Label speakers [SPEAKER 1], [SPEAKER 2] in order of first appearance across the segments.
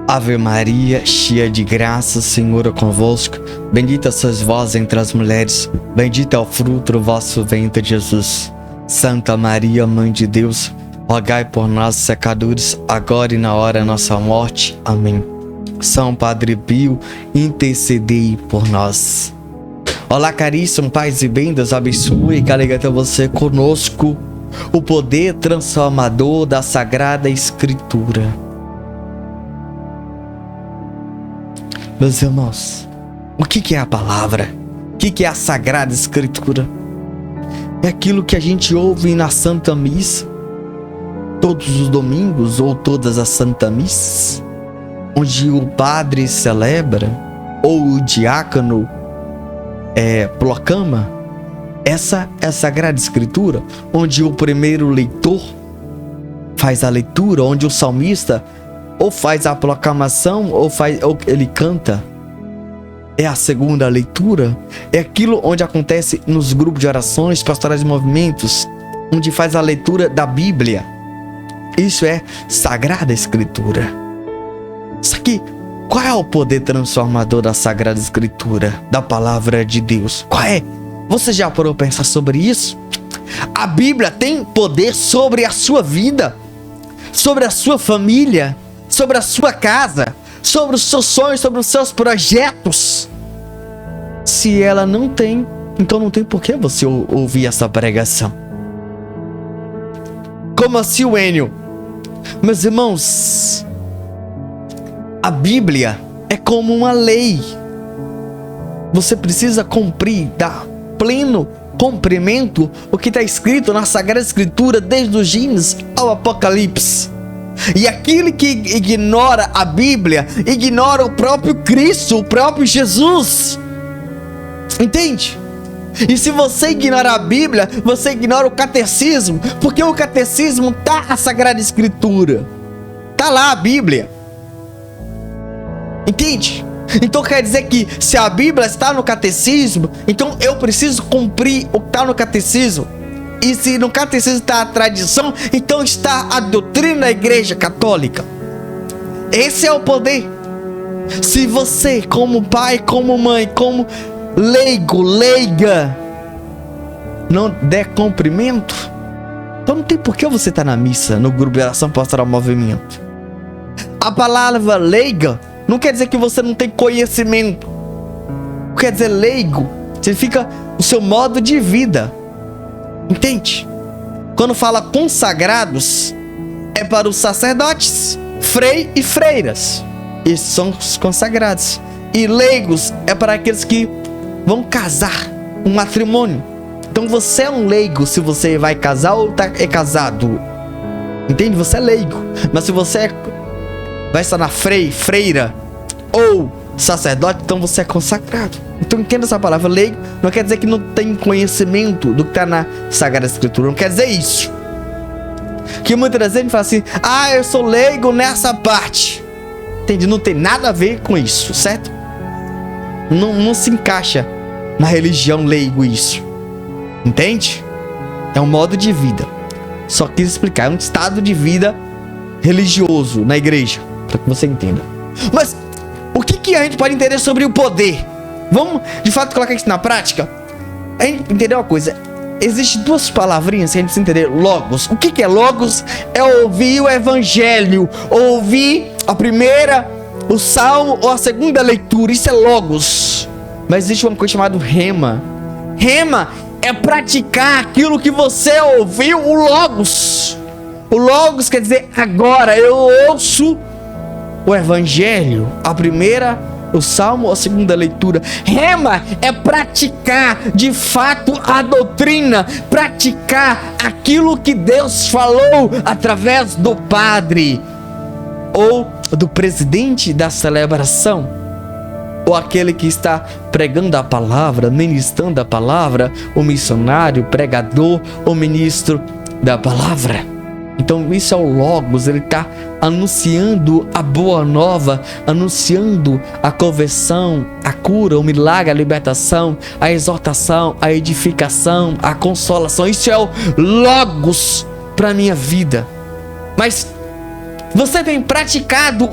[SPEAKER 1] Ave Maria, cheia de graça, o Senhor é convosco. Bendita sois vós entre as mulheres, bendito é o fruto do vosso ventre, Jesus. Santa Maria, Mãe de Deus, rogai por nós, pecadores, agora e na hora da nossa morte. Amém. São Padre Pio, intercedei por nós. Olá, caríssimo, paz e bem, Deus abençoe e carrega até você conosco o poder transformador da Sagrada Escritura. Meus irmãos, o que é a palavra? O que é a Sagrada Escritura? É aquilo que a gente ouve na Santa Missa, todos os domingos ou todas as Santas Missas, onde o padre celebra ou o diácono proclama. Essa é a Sagrada Escritura, onde o primeiro leitor faz a leitura, onde o salmista ou faz a proclamação ou ele canta. É a segunda leitura, é aquilo onde acontece nos grupos de orações, pastorais e movimentos, onde faz a leitura da Bíblia. Isso é Sagrada Escritura. Só que, qual é o poder transformador da Sagrada Escritura, da Palavra de Deus? Qual é? Você já parou para pensar sobre isso? A Bíblia tem poder sobre a sua vida, sobre a sua família, sobre a sua casa, sobre os seus sonhos, sobre os seus projetos. Se ela não tem, então não tem por que você ouvir essa pregação. Como assim, Wênio? Meus irmãos, a Bíblia é como uma lei. Você precisa cumprir, dar pleno cumprimento o que está escrito na Sagrada Escritura, desde o Gênesis ao Apocalipse. E aquele que ignora a Bíblia, ignora o próprio Cristo, o próprio Jesus. Entende? E se você ignora a Bíblia, você ignora o catecismo, porque o catecismo tá na Sagrada Escritura. Tá lá a Bíblia. Entende? Então quer dizer que se a Bíblia está no catecismo, então eu preciso cumprir o que está no catecismo. E se no catecismo está a tradição, então está a doutrina da Igreja Católica. Esse é o poder. Se você, como pai, como mãe, como leiga, não der cumprimento, então não tem por que você estar na missa, no grupo de oração pastoral movimento. A palavra leiga não quer dizer que você não tem conhecimento. Quer dizer leigo significa o seu modo de vida. Entende? Quando fala consagrados, é para os sacerdotes, frei e freiras. Esses são os consagrados. E leigos é para aqueles que vão casar, um matrimônio. Então você é um leigo se você vai casar ou é casado. Entende? Você é leigo. Mas se você vai estar na freira ou sacerdote, então você é consagrado. Então entenda essa palavra. Leigo não quer dizer que não tem conhecimento do que está na Sagrada Escritura. Não quer dizer isso. Que muitas vezes a gente fala assim: ah, eu sou leigo nessa parte. Entende? Não tem nada a ver com isso, certo? Não se encaixa na religião leigo isso. Entende? É um modo de vida. Só quis explicar. É um estado de vida religioso na igreja, para que você entenda. Mas o que a gente pode entender sobre o poder? Vamos de fato colocar isso na prática? A gente entender uma coisa. Existem duas palavrinhas que a gente precisa entender. Logos. O que é logos? É ouvir o evangelho, ouvir a primeira, o salmo ou a segunda leitura. Isso é logos. Mas existe uma coisa chamada rema. Rema é praticar aquilo que você ouviu, o logos. O logos quer dizer agora eu ouço o evangelho, a primeira, o salmo ou a segunda leitura. Rema é praticar de fato a doutrina, praticar aquilo que Deus falou através do padre ou do presidente da celebração, ou aquele que está pregando a palavra, ministrando a palavra, o missionário, pregador, o ministro da palavra. Então isso é o Logos, ele está anunciando a boa nova, anunciando a conversão, a cura, o milagre, a libertação, a exortação, a edificação, a consolação. Isso é o Logos para a minha vida. Mas você tem praticado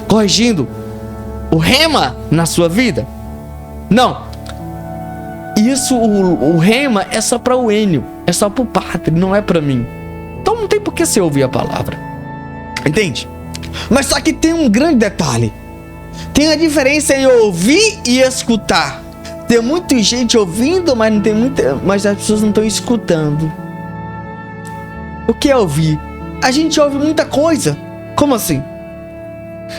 [SPEAKER 1] corrigindo o rema na sua vida. Não. Isso, o rema é só para o Enio, é só para o padre, não é para mim. Então não tem por que você ouvir a palavra. Entende? Mas só que tem um grande detalhe. Tem a diferença em ouvir e escutar. Tem muita gente ouvindo, mas as pessoas não estão escutando. O que é ouvir? A gente ouve muita coisa. Como assim?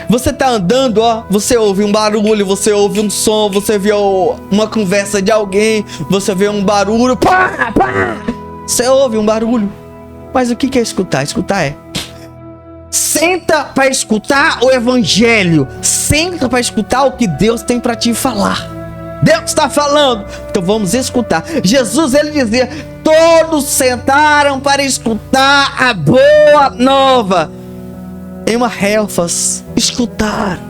[SPEAKER 1] Você tá andando, ó, você ouve um barulho, você ouve um som, você vê uma conversa de alguém, você vê um barulho, pá, pá. Você ouve um barulho. Mas o que é escutar? Escutar é: senta para escutar o evangelho. Senta para escutar o que Deus tem para te falar. Deus está falando, então vamos escutar. Jesus, ele dizia: todos sentaram para escutar a boa nova. Em uma relfas, escutaram.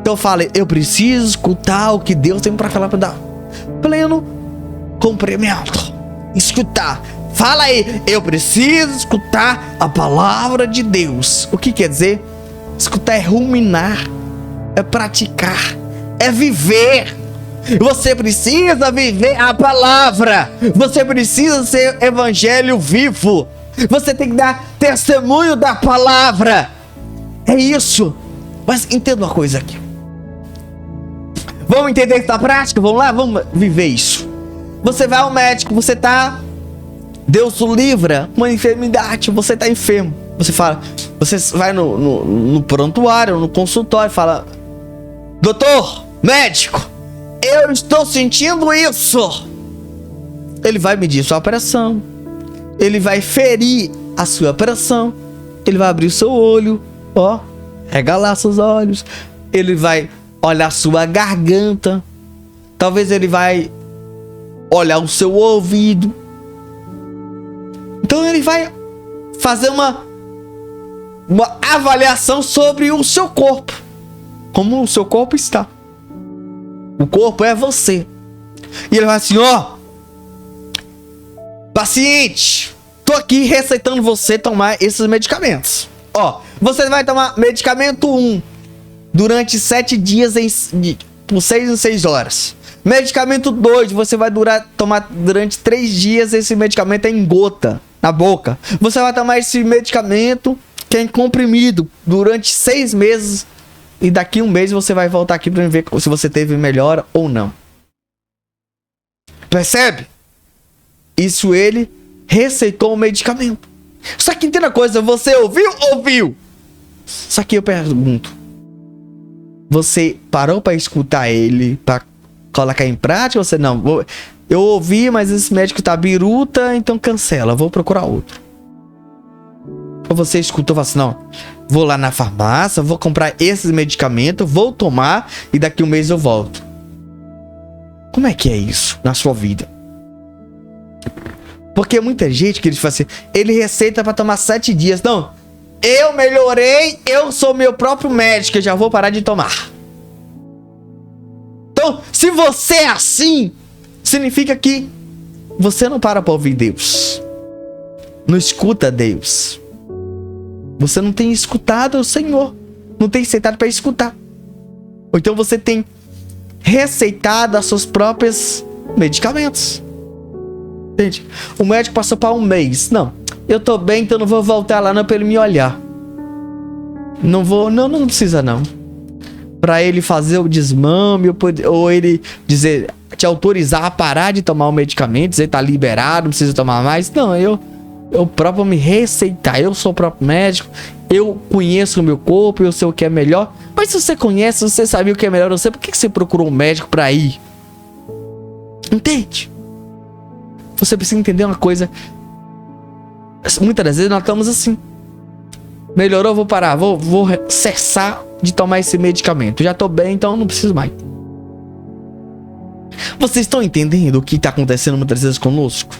[SPEAKER 1] Então eu falei: eu preciso escutar o que Deus tem para falar, para dar pleno cumprimento. Escutar. Fala aí: eu preciso escutar a palavra de Deus. O que quer dizer? Escutar é ruminar, é praticar, é viver. Você precisa viver a palavra. Você precisa ser evangelho vivo. Você tem que dar testemunho da palavra. É isso. Mas entenda uma coisa aqui. Vamos entender isso na prática? Vamos lá? Vamos viver isso. Você vai ao médico, você tá... Deus o livra, uma enfermidade, você tá enfermo. Você fala, você vai no prontuário, no consultório, fala: doutor, médico, eu estou sentindo isso. Ele vai medir sua pressão, ele vai ferir a sua pressão, ele vai abrir seu olho, ó, regalar seus olhos, ele vai olhar sua garganta, talvez ele vai olhar o seu ouvido. Então ele vai fazer uma avaliação sobre o seu corpo, como o seu corpo está. O corpo é você. E ele vai assim: ó, paciente, tô aqui receitando você tomar esses medicamentos. Ó, você vai tomar medicamento 1 durante 7 dias por 6 em 6 horas. Medicamento 2, você vai tomar durante 3 dias esse medicamento em gota, na boca. Você vai tomar esse medicamento, que é em comprimido, durante 6 meses. E daqui 1 mês você vai voltar aqui para ver se você teve melhora ou não. Percebe? Isso ele receitou o medicamento. Só que entenda uma coisa, você ouviu? Só que eu pergunto: você parou para escutar ele, para colocar em prática? Você não, eu ouvi, mas esse médico tá biruta, então cancela, vou procurar outro. Ou você escutou e falou assim: não, vou lá na farmácia, vou comprar esses medicamentos, vou tomar e daqui 1 mês eu volto. Como é que é isso na sua vida? Porque muita gente que ele fala assim, ele receita para tomar 7 dias. Não, eu melhorei, eu sou meu próprio médico, eu já vou parar de tomar. Então, se você é assim, significa que você não para ouvir Deus, não escuta Deus. Você não tem escutado o Senhor, não tem sentado para escutar. Ou então você tem receitado os seus próprios medicamentos. Entende? O médico passou para 1 mês. Não, eu tô bem, então não vou voltar lá não para ele me olhar. Não vou, não precisa não. Para ele fazer o desmame, ou ele dizer, te autorizar a parar de tomar o medicamento, dizer tá liberado, não precisa tomar mais. Não, eu próprio me receitar. Eu sou o próprio médico, eu conheço o meu corpo, eu sei o que é melhor. Mas se você conhece, você sabia o que é melhor, por que você procurou um médico para ir? Entende? Você precisa entender uma coisa. Muitas das vezes nós estamos assim: melhorou, vou parar, vou cessar de tomar esse medicamento. Já tô bem, então não preciso mais. Vocês estão entendendo o que está acontecendo muitas vezes conosco?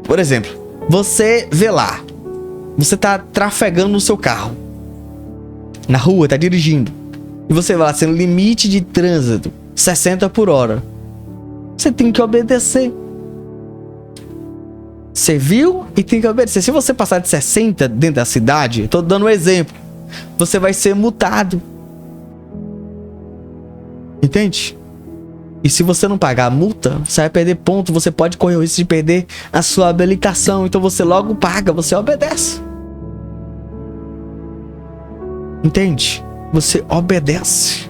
[SPEAKER 1] Por exemplo, você vê lá, você tá trafegando no seu carro, na rua, tá dirigindo, e você vai lá, sendo limite de trânsito 60 por hora. Você tem que obedecer. Você viu e tem que obedecer. Se você passar de 60 dentro da cidade, tô dando um exemplo, você vai ser multado. Entende? E se você não pagar a multa, você vai perder ponto. Você pode correr o risco de perder a sua habilitação. Então você logo paga, você obedece. Entende? Você obedece.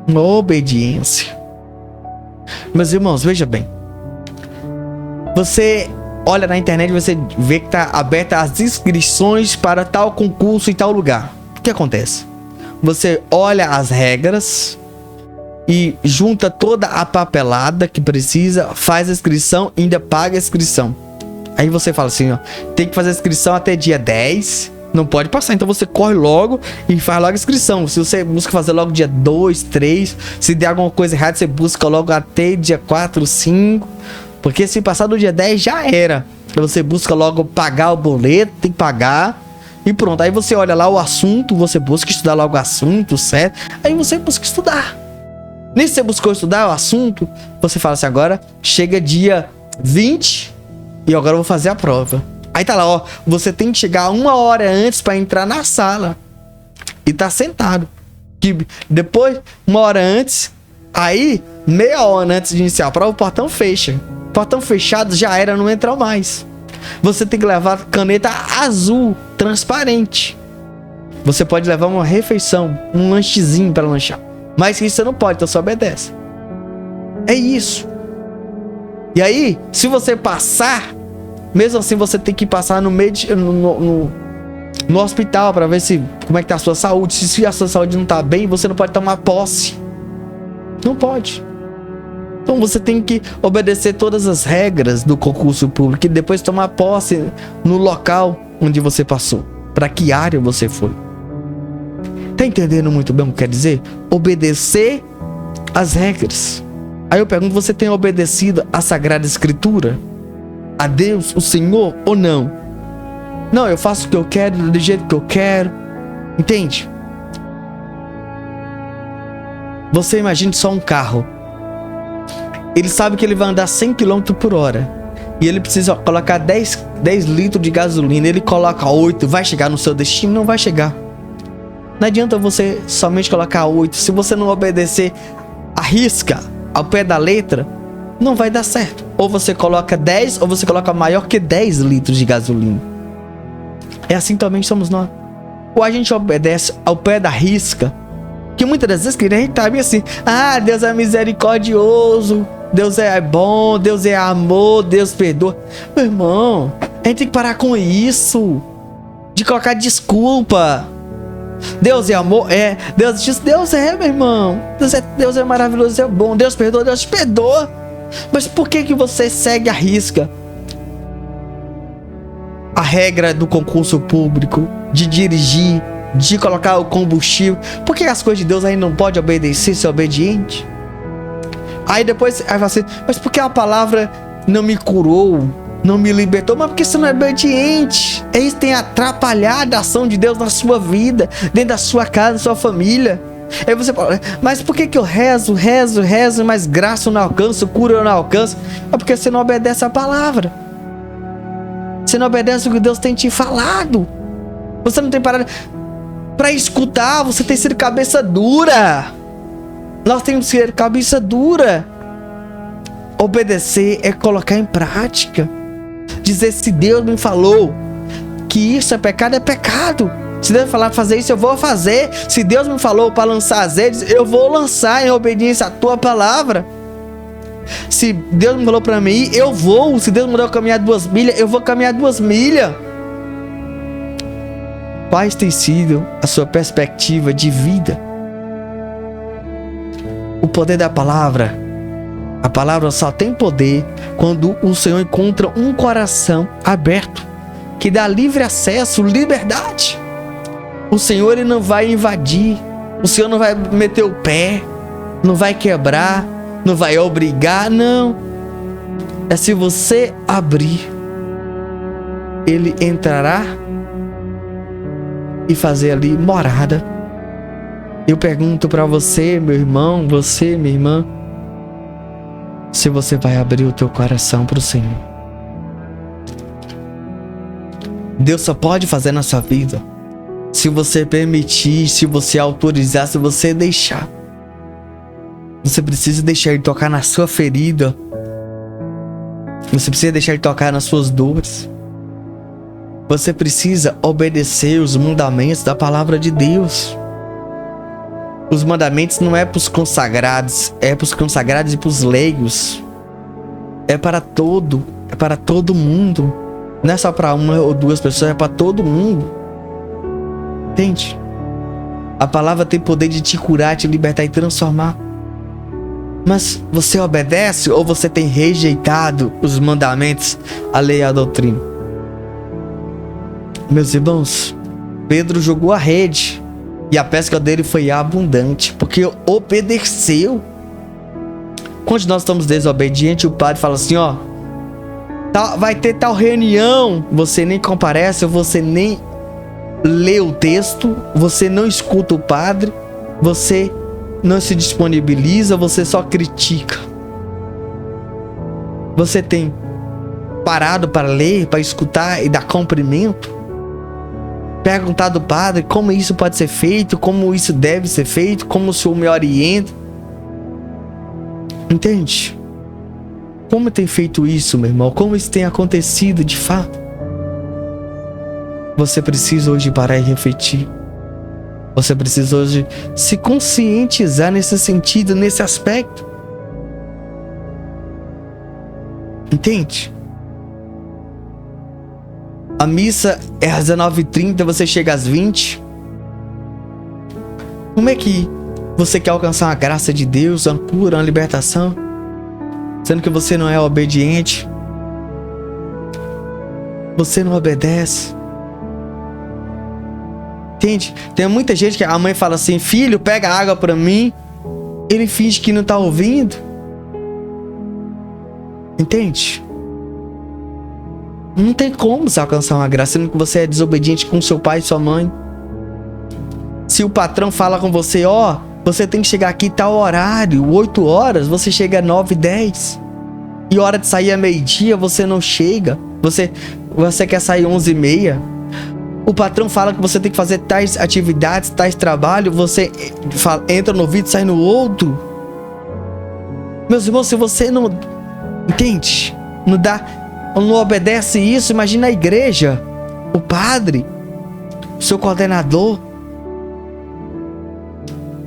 [SPEAKER 1] Uma obediência. Meus irmãos, veja bem. Você olha na internet e você vê que está aberta as inscrições para tal concurso em tal lugar. O que acontece? Você olha as regras e junta toda a papelada que precisa, faz a inscrição e ainda paga a inscrição. Aí você fala assim, ó, tem que fazer a inscrição até dia 10, não pode passar, então você corre logo e faz logo a inscrição. Se você busca fazer logo dia 2, 3, se der alguma coisa errada, você busca logo até dia 4, 5, porque se passar do dia 10 já era. Então você busca logo pagar o boleto, tem que pagar e pronto. Aí você olha lá o assunto, você busca estudar logo o assunto, certo? Aí você busca estudar. Nem se você buscou estudar o assunto, você fala assim, agora chega dia 20 e agora eu vou fazer a prova. Aí tá lá, ó, você tem que chegar 1 hora antes para entrar na sala e tá sentado. Que depois, 1 hora antes, aí meia hora antes de iniciar a prova, o portão fecha. Portão fechado já era, não entra mais. Você tem que levar caneta azul, transparente. Você pode levar uma refeição, um lanchezinho para lanchar. Mas isso você não pode, então você obedece. É isso. E aí, se você passar, mesmo assim você tem que passar no hospital para ver se como é que tá a sua saúde. Se a sua saúde não tá bem, você não pode tomar posse. Não pode. Então você tem que obedecer todas as regras do concurso público e depois tomar posse no local onde você passou. Para que área você foi. Tá entendendo muito bem o que quer dizer? Obedecer as regras. Aí eu pergunto, você tem obedecido a Sagrada Escritura? A Deus, o Senhor, ou não? Não, eu faço o que eu quero, do jeito que eu quero. Entende? Você imagine só um carro. Ele sabe que ele vai andar 100 km por hora. E ele precisa colocar 10 litros de gasolina. Ele coloca 8, vai chegar no seu destino? Não vai chegar. Não adianta você somente colocar 8. Se você não obedecer a risca, ao pé da letra, não vai dar certo. Ou você coloca 10, ou você coloca maior que 10 litros de gasolina. É assim também somos nós. Ou a gente obedece ao pé da risca, que muitas das vezes a gente tá bem assim, ah, Deus é misericordioso, Deus é bom, Deus é amor, Deus perdoa. Meu irmão, a gente tem que parar com isso, de colocar desculpa. Deus é amor, Deus diz, Deus é, meu irmão, Deus é maravilhoso, Deus é bom, Deus perdoa, Deus te perdoa. Mas por que você segue a risca a regra do concurso público, de dirigir, de colocar o combustível? Por que as coisas de Deus aí não pode obedecer, ser obediente? Aí depois aí você, mas por que a palavra não me curou, não me libertou? Mas porque você não é obediente. É isso que tem atrapalhado a ação de Deus na sua vida, dentro da sua casa, da sua família. Aí você fala, mas por que eu rezo, mas graça eu não alcanço, cura eu não alcanço? É porque você não obedece a palavra. Você não obedece o que Deus tem te falado. Você não tem parado para escutar, você tem sido cabeça dura. Nós temos que ser cabeça dura. Obedecer é colocar em prática. Dizer, se Deus me falou que isso é pecado, é pecado. Se Deus falar fazer isso, eu vou fazer. Se Deus me falou para lançar azeite, eu vou lançar em obediência à tua palavra. Se Deus me falou para mim, eu vou. Se Deus me mandou caminhar 2 milhas, eu vou caminhar 2 milhas. Quais tem sido a sua perspectiva de vida? O poder da palavra. A palavra só tem poder quando o Senhor encontra um coração aberto, que dá livre acesso, liberdade. O Senhor, ele não vai invadir. O Senhor não vai meter o pé, não vai quebrar, não vai obrigar, não. É se você abrir, ele entrará e fazer ali morada. Eu pergunto para você, meu irmão, você, minha irmã, se você vai abrir o teu coração para o Senhor. Deus só pode fazer na sua vida se você permitir, se você autorizar, se você deixar. Você precisa deixar Ele tocar na sua ferida. Você precisa deixar Ele tocar nas suas dores. Você precisa obedecer os mandamentos da palavra de Deus. Os mandamentos não é para os consagrados, é para os consagrados e para os leigos. É para todo mundo. Não é só para uma ou duas pessoas, é para todo mundo. Entende? A palavra tem poder de te curar, te libertar e transformar. Mas você obedece ou você tem rejeitado os mandamentos, a lei e a doutrina? Meus irmãos, Pedro jogou a rede e a pesca dele foi abundante, porque obedeceu. Quando nós estamos desobedientes, o padre fala assim, ó, vai ter tal reunião, você nem comparece, você nem lê o texto, você não escuta o padre, você não se disponibiliza, você só critica. Você tem parado para ler, para escutar e dar cumprimento? Perguntar do padre como isso pode ser feito, como isso deve ser feito, como o Senhor me orienta. Entende? Como tem feito isso, meu irmão? Como isso tem acontecido de fato? Você precisa hoje parar e refletir. Você precisa hoje se conscientizar nesse sentido, nesse aspecto. Entende? A missa é às 19h30, você chega às 20h. Como é que você quer alcançar uma graça de Deus, uma cura, uma libertação, sendo que você não é obediente? Você não obedece. Entende? Tem muita gente que a mãe fala assim, filho, pega água pra mim. Ele finge que não tá ouvindo. Entende? Não tem como você alcançar uma graça sendo que você é desobediente com seu pai e sua mãe. Se o patrão fala com você, ó, você tem que chegar aqui tal horário, 8 horas, você chega às 9h10. E hora de sair é meio-dia, você não chega. Você quer sair 11h30. O patrão fala que você tem que fazer tais atividades, tais trabalhos, você entra no ouvido e sai no outro. Meus irmãos, se você não entende, não obedece isso, imagina a igreja, o padre, o seu coordenador.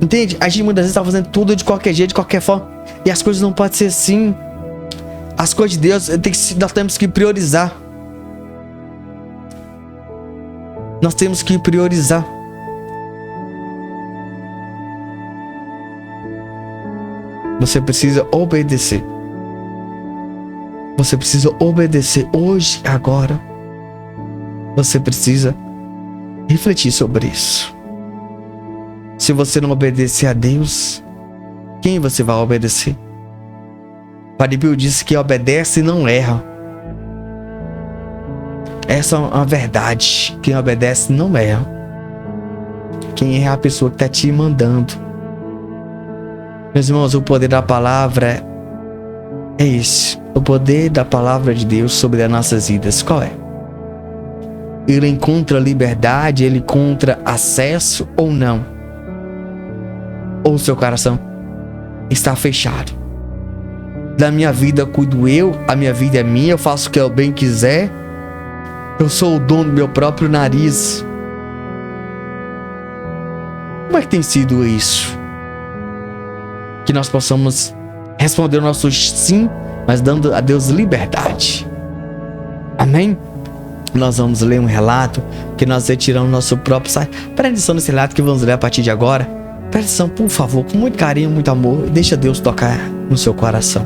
[SPEAKER 1] Entende? A gente muitas vezes está fazendo tudo de qualquer jeito, de qualquer forma, e as coisas não podem ser assim. As coisas de Deus, nós temos que priorizar. Nós temos que priorizar. Você precisa obedecer. Você precisa obedecer hoje, agora. Você precisa refletir sobre isso. Se você não obedecer a Deus, quem você vai obedecer? Padre Pio disse que obedece e não erra. Essa é uma verdade. Quem obedece não erra. Quem erra é a pessoa que está te mandando. Meus irmãos, o poder da palavra é esse. O poder da palavra de Deus sobre as nossas vidas. Qual é? Ele encontra liberdade, ele encontra acesso ou não? Ou o seu coração está fechado? Da minha vida cuido eu, a minha vida é minha, eu faço o que eu bem quiser. Eu sou o dono do meu próprio nariz. Como é que tem sido isso? Que nós possamos responder o nosso sim, mas dando a Deus liberdade. Amém? Nós vamos ler um relato que nós retiramos nosso próprio site. Presta atenção nesse relato que vamos ler a partir de agora. Presta atenção, por favor, com muito carinho, muito amor. Deixa Deus tocar no seu coração.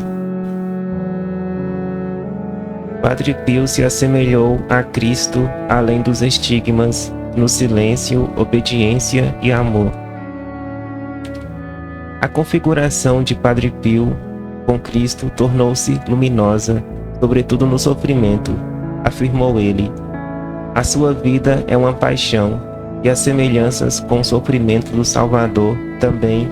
[SPEAKER 2] Padre Pio se assemelhou a Cristo além dos estigmas, no silêncio, obediência e amor. A configuração de Padre Pio com Cristo tornou-se luminosa, sobretudo no sofrimento, afirmou ele. A sua vida é uma paixão, e as semelhanças com o sofrimento do Salvador também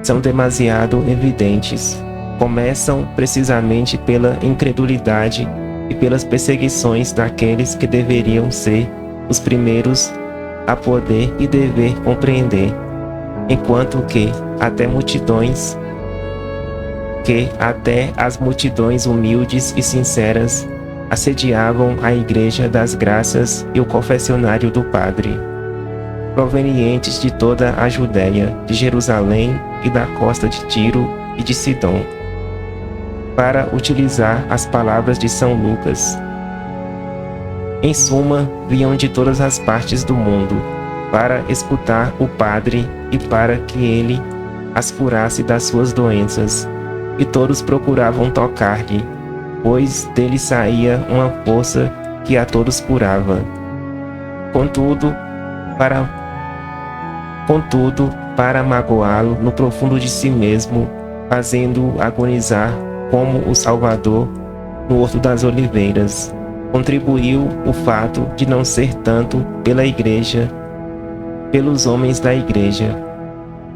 [SPEAKER 2] são demasiado evidentes. Começam precisamente pela incredulidade e pelas perseguições daqueles que deveriam ser os primeiros a poder e dever compreender, enquanto que até as multidões humildes e sinceras assediavam a Igreja das Graças e o confessionário do Padre, provenientes de toda a Judéia, de Jerusalém e da costa de Tiro e de Sidom, para utilizar as palavras de São Lucas. Em suma, vinham de todas as partes do mundo para escutar o Padre e para que ele as curasse das suas doenças, e todos procuravam tocar-lhe, pois dele saía uma força que a todos curava. Contudo, para magoá-lo no profundo de si mesmo, fazendo-o agonizar como o Salvador no Horto das Oliveiras, contribuiu o fato de não ser tanto pela Igreja, pelos homens da Igreja,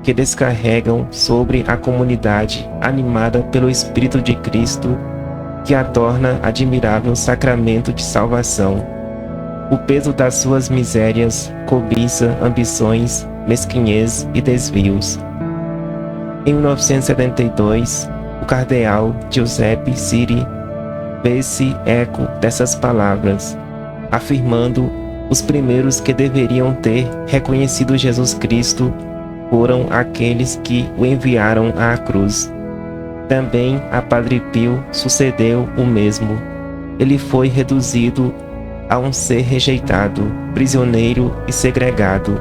[SPEAKER 2] que descarregam sobre a comunidade animada pelo Espírito de Cristo, que a torna admirável sacramento de salvação, o peso das suas misérias, cobiça, ambições, mesquinhez e desvios. Em 1972, o cardeal Giuseppe Siri fez-se eco dessas palavras, afirmando: os primeiros que deveriam ter reconhecido Jesus Cristo foram aqueles que o enviaram à cruz. Também a Padre Pio sucedeu o mesmo. Ele foi reduzido a um ser rejeitado, prisioneiro e segregado.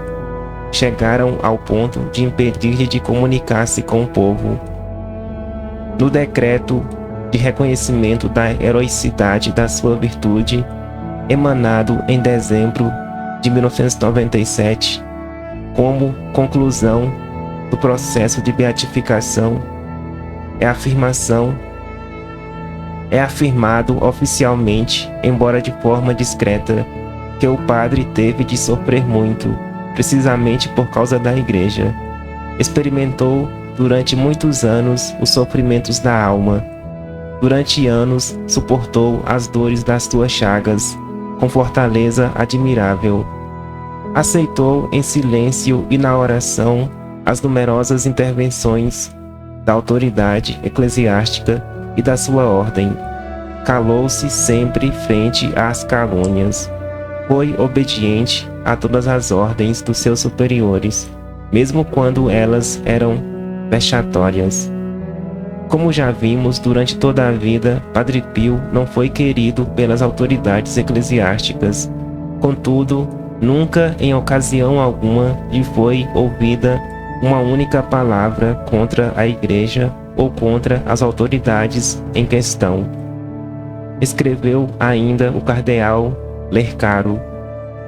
[SPEAKER 2] Chegaram ao ponto de impedir-lhe de comunicar-se com o povo. No decreto de reconhecimento da heroicidade da sua virtude, emanado em dezembro de 1997, como conclusão do processo de beatificação, é afirmado oficialmente, embora de forma discreta, que o padre teve de sofrer muito, precisamente por causa da Igreja. Experimentou durante muitos anos os sofrimentos da alma. Durante anos suportou as dores das suas chagas, com fortaleza admirável. Aceitou em silêncio e na oração as numerosas intervenções da autoridade eclesiástica e da sua ordem. Calou-se sempre frente às calúnias. Foi obediente a todas as ordens dos seus superiores, mesmo quando elas eram vexatórias. Como já vimos, durante toda a vida, Padre Pio não foi querido pelas autoridades eclesiásticas. Contudo, nunca em ocasião alguma lhe foi ouvida uma única palavra contra a Igreja ou contra as autoridades em questão. Escreveu ainda o cardeal Lercaro: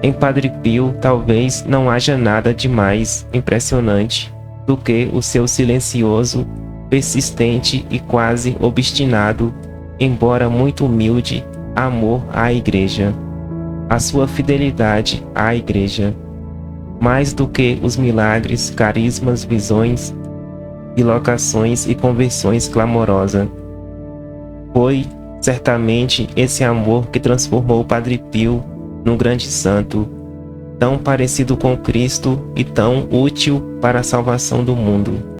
[SPEAKER 2] em Padre Pio talvez não haja nada de mais impressionante do que o seu silencioso, persistente e quase obstinado, embora muito humilde, amor à Igreja, a sua fidelidade à Igreja, mais do que os milagres, carismas, visões, bilocações e conversões clamorosas. Foi certamente esse amor que transformou o Padre Pio num grande santo, tão parecido com Cristo e tão útil para a salvação do mundo.